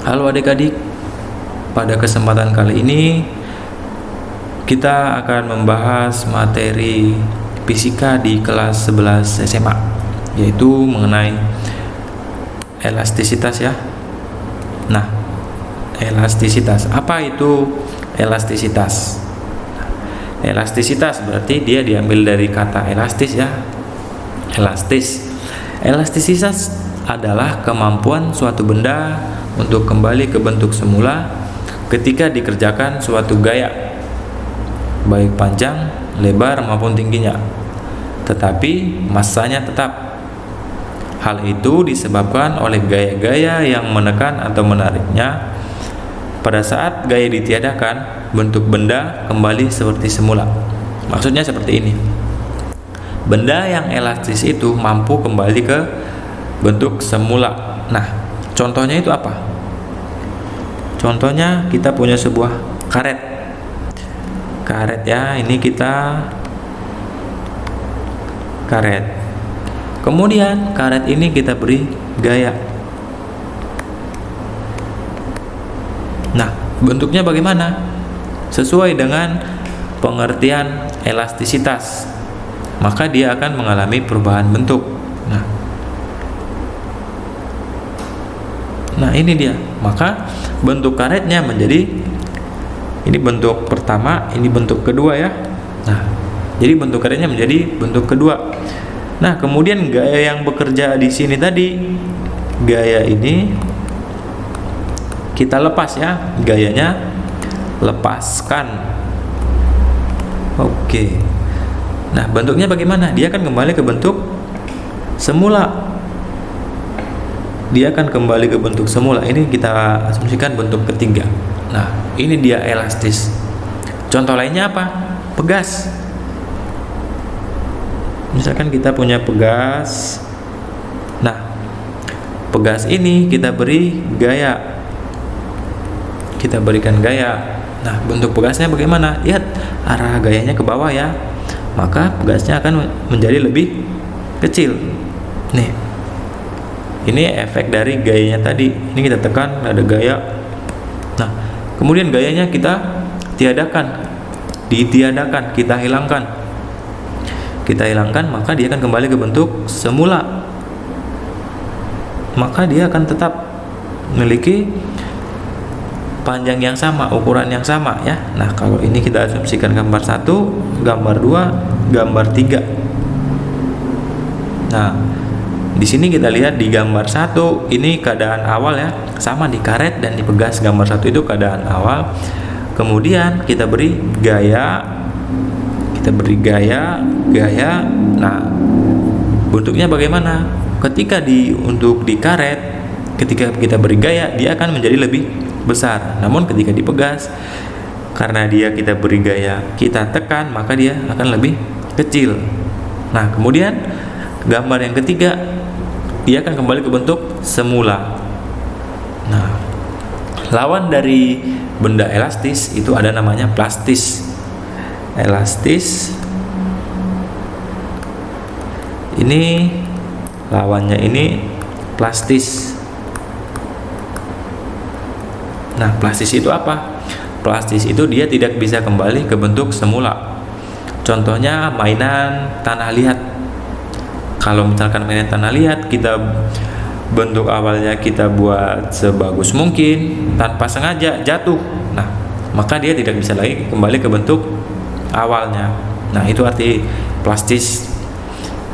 Halo adik-adik, pada kesempatan kali ini kita akan membahas materi fisika di kelas 11 SMA, yaitu mengenai elastisitas ya. Nah, elastisitas, apa itu elastisitas? Elastisitas berarti dia diambil dari kata elastis ya. Elastisitas adalah kemampuan suatu benda untuk kembali ke bentuk semula ketika dikerjakan suatu gaya, baik panjang, lebar maupun tingginya, tetapi massanya tetap. Hal itu disebabkan oleh gaya-gaya yang menekan atau menariknya. Pada saat gaya ditiadakan, bentuk benda kembali seperti semula. Maksudnya seperti ini. Benda yang elastis itu mampu kembali ke bentuk semula. Nah, contohnya itu apa? Contohnya kita punya sebuah karet. Karet ya, ini kita karet. Kemudian karet ini kita beri gaya. Nah, bentuknya bagaimana? Sesuai dengan pengertian elastisitas, maka dia akan mengalami perubahan bentuk. Nah, ini dia. Maka bentuk karetnya menjadi ini bentuk pertama, ini bentuk kedua ya. Nah, jadi bentuk karetnya menjadi bentuk kedua. Nah, kemudian gaya yang bekerja di sini tadi, gaya ini kita lepas ya, gayanya lepaskan. Oke. Nah, bentuknya bagaimana? Dia akan kembali ke bentuk semula. Dia akan kembali ke bentuk semula. Ini kita asumsikan bentuk ketiga. Nah, ini dia elastis. Contoh lainnya apa? Pegas. Misalkan kita punya pegas. Nah, pegas ini kita beri gaya. Kita berikan gaya. Nah, bentuk pegasnya bagaimana? Lihat, arah gayanya ke bawah ya. Maka pegasnya akan menjadi lebih kecil. Nih. Ini efek dari gayanya tadi. Ini kita tekan, ada gaya. Nah, kemudian gayanya kita tiadakan, ditiadakan, kita hilangkan. Kita hilangkan, maka dia akan kembali ke bentuk semula. Maka dia akan tetap memiliki panjang yang sama, ukuran yang sama ya. Nah, kalau ini kita asumsikan gambar 1, gambar 2, gambar 3. Nah, di sini kita lihat di gambar 1 ini keadaan awal ya, sama di karet dan di pegas. Gambar 1 itu keadaan awal. Kemudian kita beri gaya. Gaya. Nah, bentuknya bagaimana? Ketika untuk di karet, ketika kita beri gaya, dia akan menjadi lebih besar. Namun ketika di pegas, karena kita beri gaya, kita tekan, maka dia akan lebih kecil. Nah, kemudian gambar yang ketiga, dia akan kembali ke bentuk semula. Nah, lawan dari benda elastis itu ada namanya plastis. Elastis. Ini lawannya ini plastis. Nah, plastis itu apa? Plastis itu dia tidak bisa kembali ke bentuk semula. Contohnya mainan tanah liat. Kalau misalkan mainan tanah liat, kita bentuk awalnya kita buat sebagus mungkin, tanpa sengaja jatuh. Nah, maka dia tidak bisa lagi kembali ke bentuk awalnya. Nah, itu arti plastis.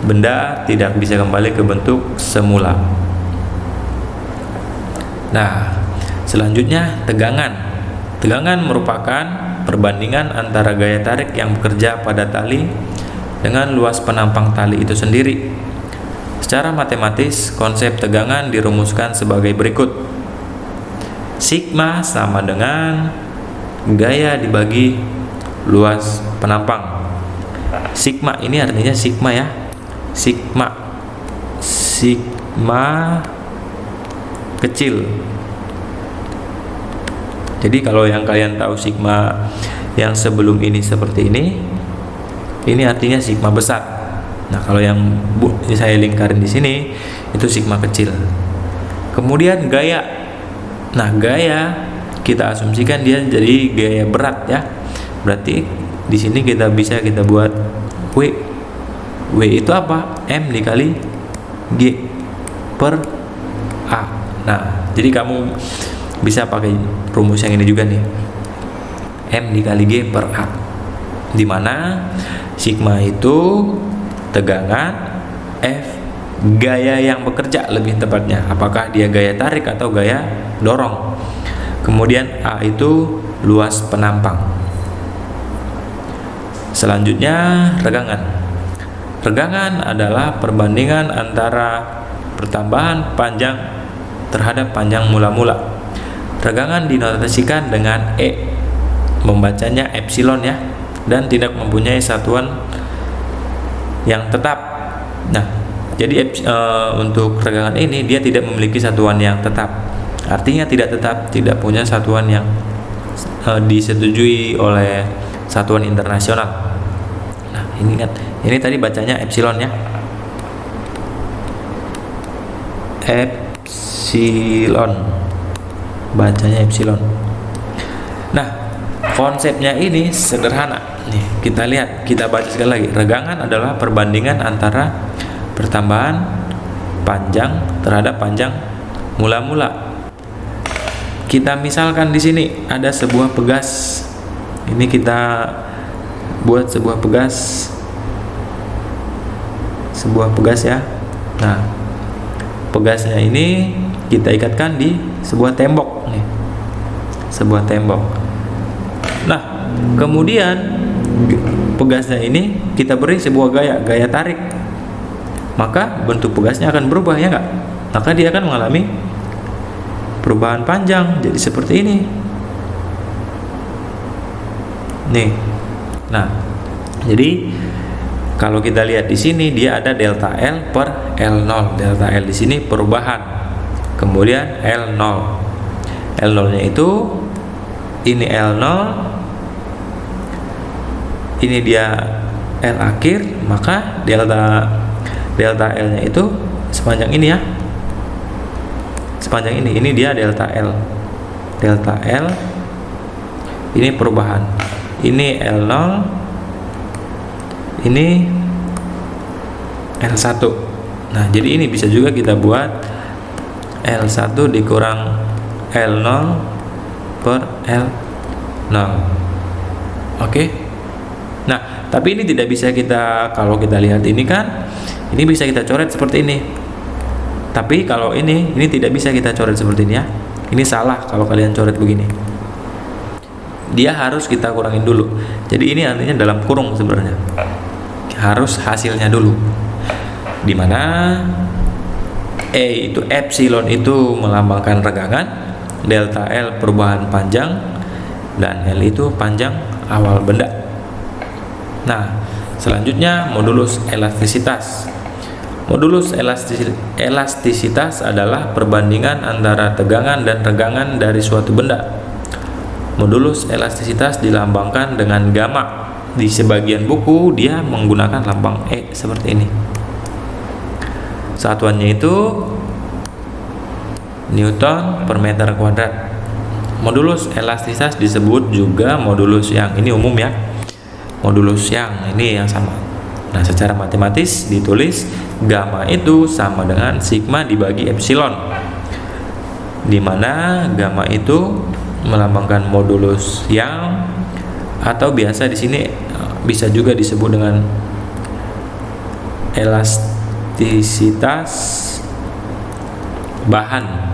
Benda tidak bisa kembali ke bentuk semula. Nah, selanjutnya tegangan. Tegangan merupakan perbandingan antara gaya tarik yang bekerja pada tali dengan luas penampang tali itu sendiri. Secara matematis, konsep tegangan dirumuskan sebagai berikut. Sigma sama dengan gaya dibagi luas penampang. Sigma ini artinya sigma ya. Sigma kecil. Jadi kalau yang kalian tahu sigma yang sebelum ini seperti ini artinya sigma besar. Nah, kalau yang saya lingkarin di sini itu sigma kecil. Kemudian gaya Nah, gaya kita asumsikan dia jadi gaya berat ya. Berarti di sini kita bisa buat W. W itu apa? M dikali G per A. Nah, jadi kamu bisa pakai rumus yang ini juga nih. M dikali G per A. Di mana sigma itu tegangan, F gaya yang bekerja lebih tepatnya, apakah dia gaya tarik atau gaya dorong. Kemudian A itu luas penampang. Selanjutnya regangan. Regangan adalah perbandingan antara pertambahan panjang terhadap panjang mula-mula. Regangan dinotasikan dengan E, membacanya epsilon ya, dan tidak mempunyai satuan yang tetap. Nah, jadi untuk regangan ini dia tidak memiliki satuan yang tetap. Artinya tidak tetap, tidak punya satuan yang disetujui oleh satuan internasional. Nah, ini kan, ini tadi bacanya epsilon ya. Epsilon. Bacanya epsilon. Nah, konsepnya ini sederhana. Nih, kita lihat, kita baca sekali lagi. Regangan adalah perbandingan antara pertambahan panjang terhadap panjang mula-mula. Kita misalkan di sini ada sebuah pegas. Ini kita buat sebuah pegas. Sebuah pegas ya. Nah, pegasnya ini kita ikatkan di sebuah tembok nih. Sebuah tembok. Nah, kemudian pegasnya ini kita beri sebuah gaya tarik. Maka bentuk pegasnya akan berubah ya enggak? Maka dia akan mengalami perubahan panjang jadi seperti ini. Nih. Nah, jadi kalau kita lihat di sini dia ada delta L per L0. Delta L di sini perubahan. Kemudian L0. L0-nya itu ini L0. Ini dia L akhir, maka delta L-nya itu sepanjang ini ya. Sepanjang ini dia delta L. Delta L ini perubahan. Ini L0. Ini L1. Nah, jadi ini bisa juga kita buat L1 dikurang L0 per L0. Oke. Nah, tapi ini tidak bisa kita, kalau kita lihat ini kan, ini bisa kita coret seperti ini. Tapi kalau ini tidak bisa kita coret seperti ini ya. Ini salah kalau kalian coret begini. Dia harus kita kurangin dulu. Jadi ini artinya dalam kurung sebenarnya. Harus hasilnya dulu. Dimana E itu epsilon itu melambangkan regangan, delta L perubahan panjang, dan L itu panjang awal benda. Nah, selanjutnya modulus elastisitas. Modulus elastisitas adalah perbandingan antara tegangan dan regangan dari suatu benda. Modulus elastisitas dilambangkan dengan gamma. Di sebagian buku dia menggunakan lambang E seperti ini. Satuannya itu Newton per meter kuadrat. Modulus elastisitas disebut juga modulus Young. Ini umum ya. Modulus Young ini yang sama. Nah, secara matematis ditulis gamma itu sama dengan sigma dibagi epsilon, di mana gamma itu melambangkan modulus Young, atau biasa di sini bisa juga disebut dengan elastisitas bahan.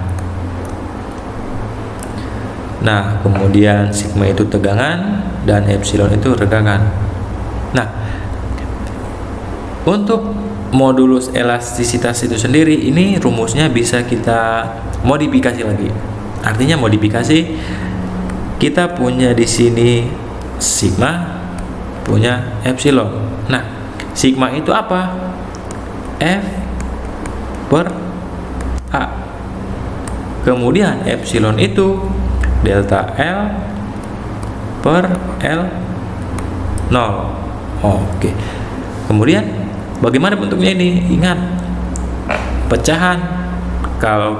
Nah, kemudian sigma itu tegangan dan epsilon itu regangan. Nah, untuk modulus elastisitas itu sendiri, ini rumusnya bisa kita modifikasi lagi. Artinya modifikasi, kita punya di sini sigma, punya epsilon. Nah, sigma itu apa? F per A. Kemudian epsilon itu delta L per L0. Oke. Kemudian bagaimana bentuknya ini? Ingat, pecahan Kalau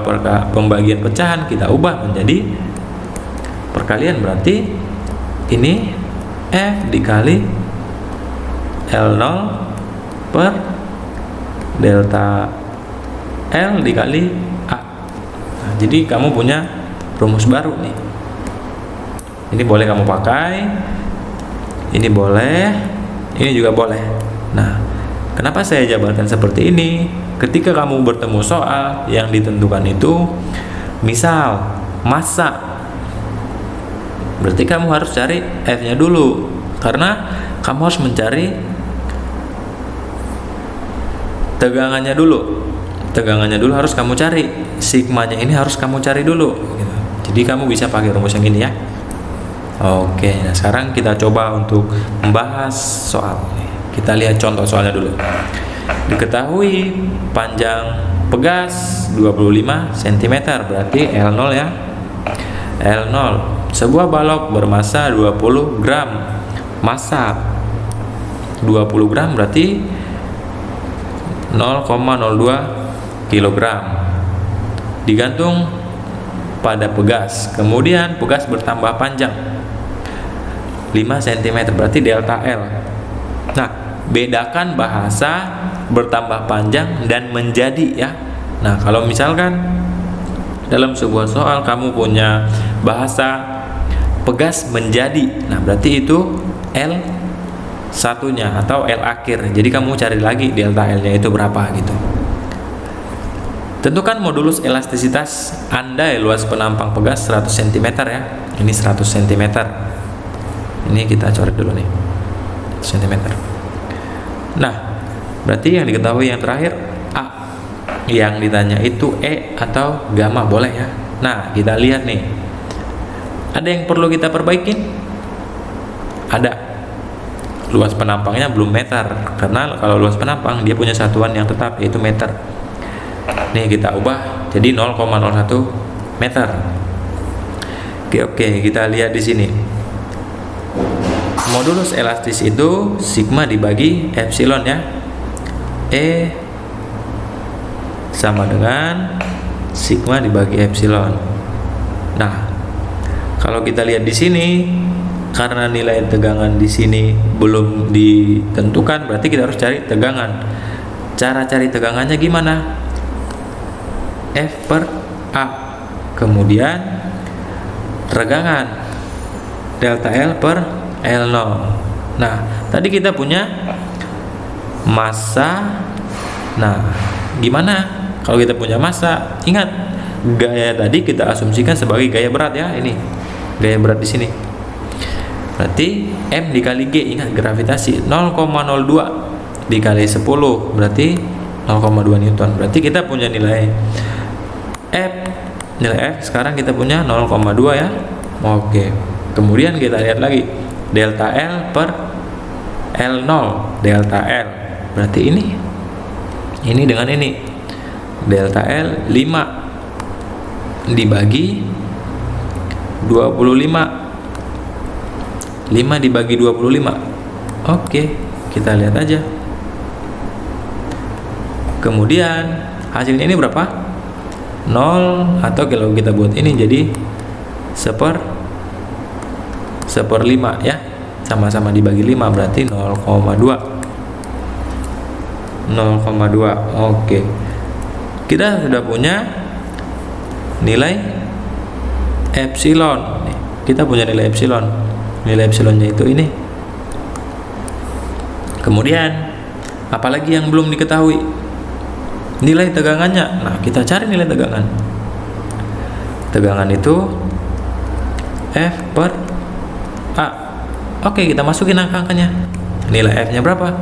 pembagian pecahan kita ubah menjadi perkalian, berarti ini F dikali L0 per delta L dikali A. Nah, jadi kamu punya rumus baru nih. Ini boleh kamu pakai, ini boleh, ini juga boleh. Nah, kenapa saya jabarkan seperti ini? Ketika kamu bertemu soal yang ditentukan itu, misal massa, berarti kamu harus cari F-nya dulu, karena kamu harus mencari tegangannya dulu. Tegangannya dulu harus kamu cari, sigmanya ini harus kamu cari dulu gitu. Jadi kamu bisa pakai rumus yang ini ya. Oke, nah sekarang kita coba untuk membahas soal. Kita lihat contoh soalnya dulu. Diketahui panjang pegas 25 cm, berarti L0 ya. L0, sebuah balok bermassa 20 gram. Massa 20 gram berarti 0,02 kg. Digantung pada pegas. Kemudian pegas bertambah panjang 5 cm, berarti delta L. Nah, bedakan bahasa bertambah panjang dan menjadi ya. Nah, kalau misalkan dalam sebuah soal kamu punya bahasa pegas menjadi, nah berarti itu L satunya atau L akhir. Jadi kamu cari lagi delta L nya itu berapa gitu. Tentukan modulus elastisitas andai luas penampang pegas 100 cm ya. Ini 100 cm. Ini kita coret dulu nih, cm. Nah, berarti yang diketahui yang terakhir A. Yang ditanya itu E atau gamma, boleh ya. Nah, kita lihat nih, ada yang perlu kita perbaikin? Ada. Luas penampangnya belum meter, karena kalau luas penampang dia punya satuan yang tetap, yaitu meter. Nih kita ubah jadi 0,01 meter. Oke, kita lihat di sini. Modulus elastis itu sigma dibagi epsilon ya. E sama dengan sigma dibagi epsilon. Nah, kalau kita lihat di sini, karena nilai tegangan di sini belum ditentukan, berarti kita harus cari tegangan. Cara cari tegangannya gimana? F per A, kemudian tegangan delta L per L0. Nah, tadi kita punya massa. Nah, gimana kalau kita punya massa? Ingat, gaya tadi kita asumsikan sebagai gaya berat ya. Ini gaya berat di sini. Berarti M dikali G, ingat gravitasi 0,02 dikali 10 berarti 0,2 Newton. Berarti kita punya nilai F, nilai F sekarang kita punya 0,2 ya. Oke. Kemudian kita lihat lagi delta L per L0, delta L berarti ini dengan ini, delta L 5 dibagi 25, 5 dibagi 25. Oke, kita lihat aja. Kemudian hasilnya ini berapa? 0, atau kalau kita buat ini jadi 1/5 ya, sama-sama dibagi 5 berarti 0,2. Oke, kita sudah punya nilai epsilon. Kita punya nilai epsilon. Nilai epsilonnya itu ini. Kemudian apalagi yang belum diketahui? Nilai tegangannya. Nah, kita cari nilai tegangan. Tegangan itu F per A. Oke, kita masukin angka-angkanya. Nilai F-nya berapa?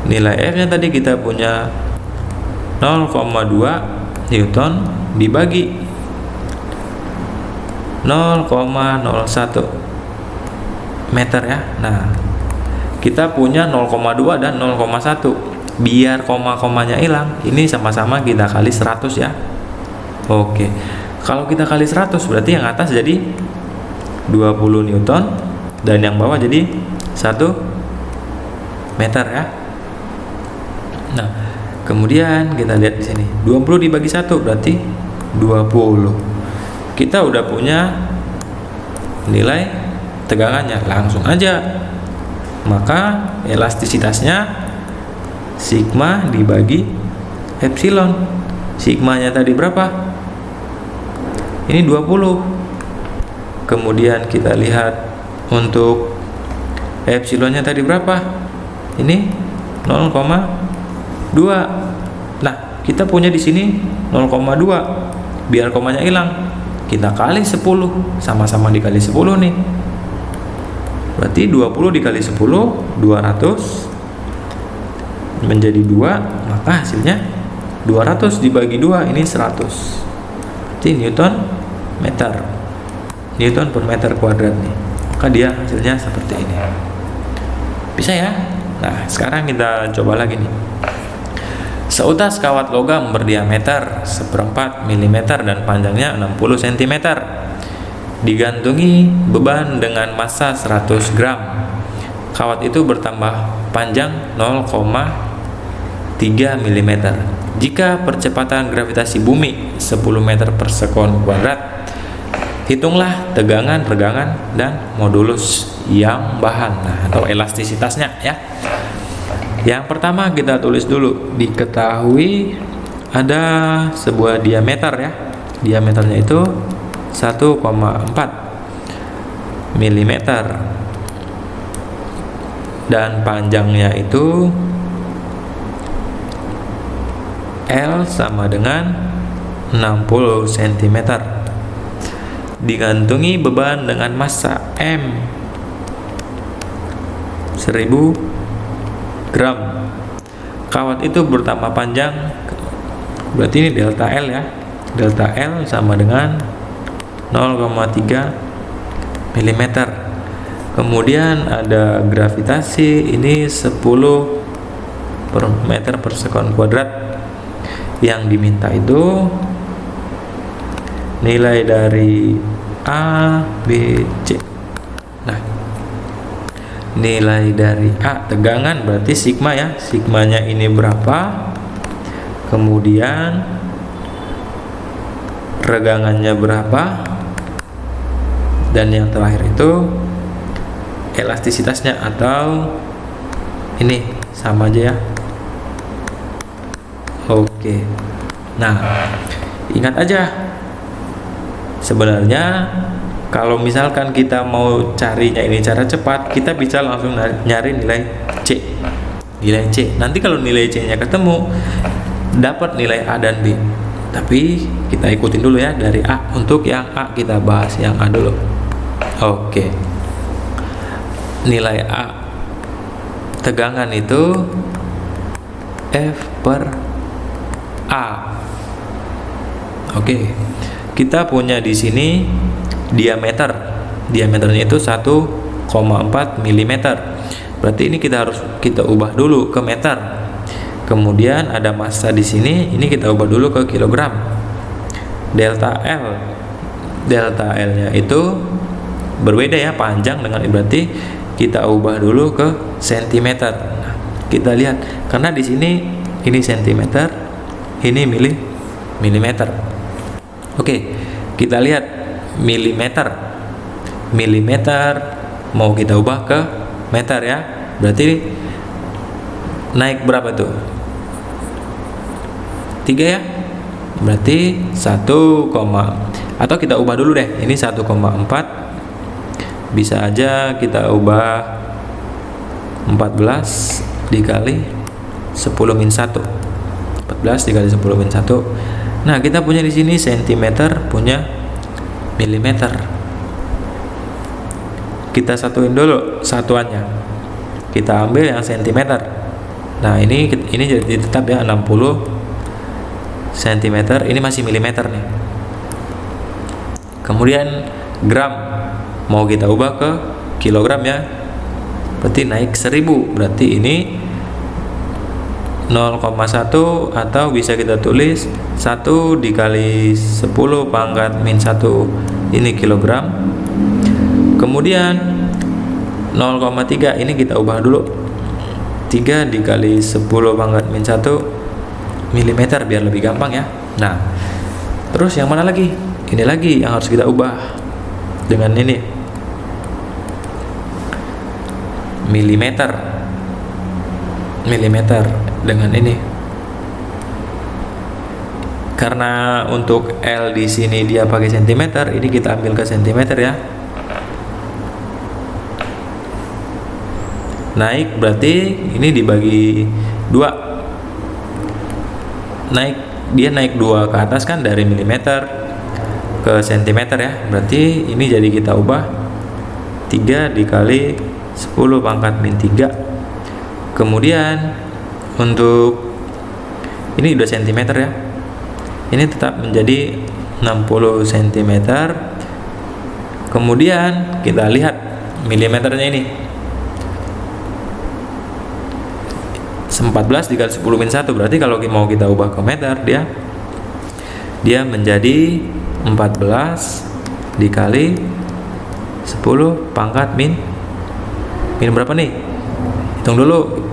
Nilai F-nya tadi kita punya 0,2 Newton dibagi 0,01 meter ya. Nah, kita punya 0,2 dan 0,1. Biar koma-komanya hilang, ini sama-sama kita kali 100 ya. Oke, kalau kita kali 100 berarti yang atas jadi 20 Newton dan yang bawah jadi 1 meter ya. Nah, Kemudian kita lihat di sini 20 dibagi 1 berarti 20. Kita udah punya nilai tegangannya, langsung aja. Maka elastisitasnya sigma dibagi epsilon. Sigmanya tadi berapa? Ini 20. Kemudian kita lihat untuk epsilonnya tadi berapa? Ini 0,2. Nah, kita punya di sini 0,2. Biar komanya hilang, kita kali 10, sama-sama dikali 10 nih. Berarti 20 dikali 10, 200 menjadi 2, maka hasilnya 200 dibagi 2, ini 100. Berarti Newton per meter kuadrat nih. Maka dia hasilnya seperti ini. Bisa ya? Nah, sekarang kita coba lagi nih. Seutas kawat logam berdiameter 1/4 mm dan panjangnya 60 cm digantungi beban dengan massa 100 gram. Kawat itu bertambah panjang 0,3 mm. Jika percepatan gravitasi bumi 10 meter per sekon kuadrat, hitunglah tegangan, regangan, dan modulus yang bahan, atau elastisitasnya ya. Yang pertama kita tulis dulu, diketahui ada sebuah diameter ya. Diameternya itu 1,4 mm dan panjangnya itu L sama dengan 60 cm. Digantungi beban dengan massa M 1000 gram. Kawat itu bertambah panjang, berarti ini delta L ya. Delta L sama dengan 0,3 mm. Kemudian ada gravitasi, ini 10 per meter per sekon kuadrat. Yang diminta itu nilai dari A, B, C. Nah, nilai dari A tegangan berarti sigma ya. Sigmanya ini berapa? Kemudian regangannya berapa? Dan yang terakhir itu elastisitasnya, atau ini sama aja ya. Oke. Nah, ingat aja, sebenarnya kalau misalkan kita mau carinya ini cara cepat, kita bisa langsung nyari nilai C. Nilai C. Nanti kalau nilai C-nya ketemu, dapat nilai A dan B. Tapi kita ikutin dulu ya dari A. Untuk yang A kita bahas yang A dulu. Oke. Nilai A tegangan itu F per A. Oke. Kita punya di sini diameter. Diameternya itu 1,4 mm. Berarti ini kita ubah dulu ke meter. Kemudian ada massa di sini, ini kita ubah dulu ke kilogram. Delta L. Delta L-nya itu berbeda ya, panjang dengan, berarti kita ubah dulu ke sentimeter. Nah, kita lihat karena di sini ini sentimeter, ini milimeter. Oke, kita lihat milimeter. Milimeter mau kita ubah ke meter ya. Berarti naik berapa tuh? 3 ya. Berarti 1, atau kita ubah dulu deh. Ini 1,4. Bisa aja kita ubah 14 dikali 10 min 1. 14 dikali 10 min 1. Nah, kita punya di sini sentimeter, punya milimeter. Kita satuin dulu satuannya. Kita ambil yang sentimeter. Nah, ini jadi tetap ya 60 cm. Ini masih milimeter nih. Kemudian gram mau kita ubah ke kilogram ya. Berarti naik 1000. Berarti ini 0,1, atau bisa kita tulis 1 dikali 10 pangkat min 1, ini kilogram. Kemudian 0,3 ini kita ubah dulu, 3 dikali 10 pangkat min 1, milimeter biar lebih gampang ya. Nah, terus yang mana lagi? Ini lagi yang harus kita ubah dengan ini, milimeter dengan ini. Karena untuk L di sini dia pakai sentimeter, ini kita ambil ke sentimeter ya. Naik berarti ini dibagi 2. Dia naik 2 ke atas kan, dari milimeter ke sentimeter ya. Berarti ini jadi kita ubah 3 dikali 10 pangkat min 3. Kemudian untuk ini udah sentimeter ya. Ini tetap menjadi 60 cm. Kemudian kita lihat milimeternya ini 14 dikali 10 min 1. Berarti kalau mau kita ubah ke meter, dia menjadi 14 dikali 10 pangkat min berapa nih? Hitung dulu,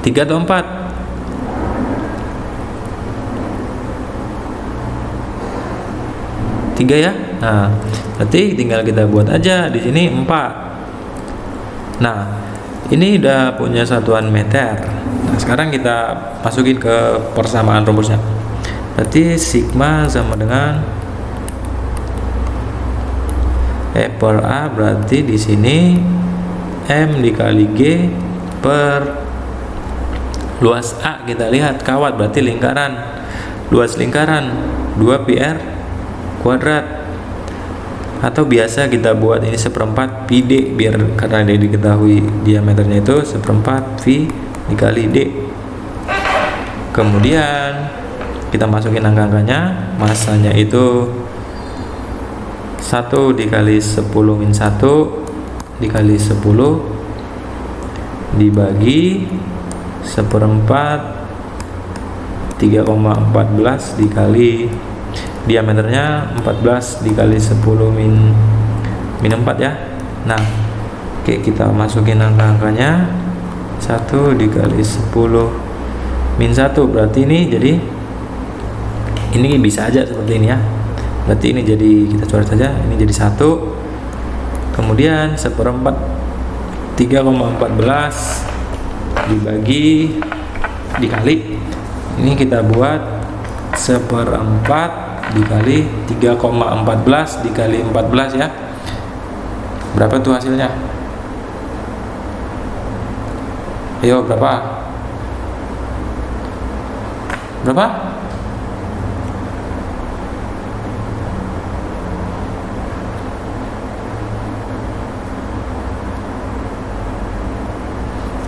3 atau 4? 3 ya. Nah, berarti tinggal kita buat aja di sini 4. Nah, ini udah punya satuan meter. Nah, sekarang kita masukin ke persamaan rumusnya. Berarti sigma sama dengan E per A, berarti di sini M dikali G per luas A. Kita lihat kawat berarti lingkaran. Luas lingkaran 2πr kuadrat. Atau biasa kita buat ini 1/4 pi d, biar karena dia diketahui diameternya itu 1/4 V dikali d. Kemudian kita masukin angka-angkanya. Masanya itu 1 dikali 10 min 1 dikali 10 dibagi 1/4 3,14 dikali diameternya 14 dikali 10 min 4 ya. Nah, oke, kita masukin angka-angkanya. 1 dikali 10 min 1 berarti ini jadi, ini bisa aja seperti ini ya. Berarti ini jadi, kita coret saja, ini jadi 1. Kemudian 1/4 3,14 dikali, ini kita buat 1/4 dikali 3,14 dikali 14 ya. Berapa tuh hasilnya? Ayo, berapa?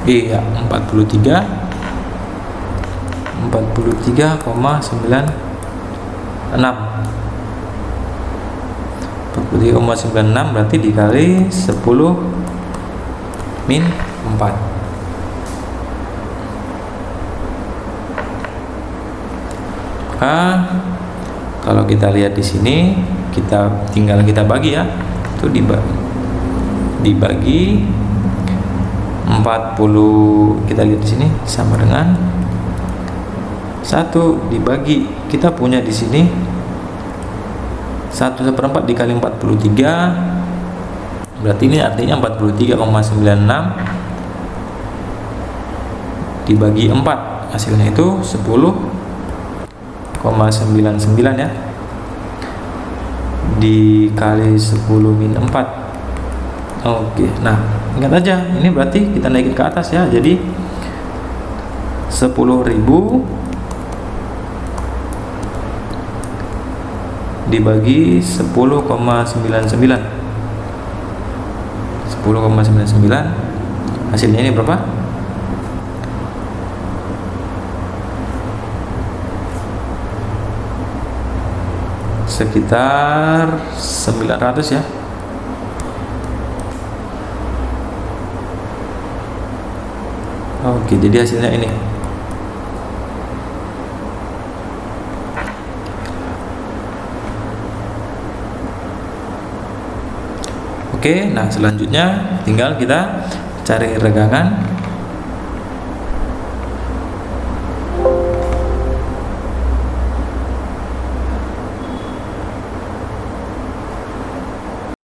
Iya, 43,96 berarti dikali 10 min 4. Maka kalau kita lihat di sini, tinggal kita bagi ya. Itu dibagi 40, kita lihat di sini sama dengan 1 dibagi, kita punya di sini 1/4 dikali 43, berarti ini artinya 43,96 dibagi 4, hasilnya itu 10,99 ya, dikali 10 min 4. Oke, nah ingat aja, ini berarti kita naikin ke atas ya, jadi 10.000 dibagi 10,99, hasilnya ini berapa? Sekitar 900 ya. Oke, jadi hasilnya ini. Oke, nah selanjutnya tinggal kita cari regangan.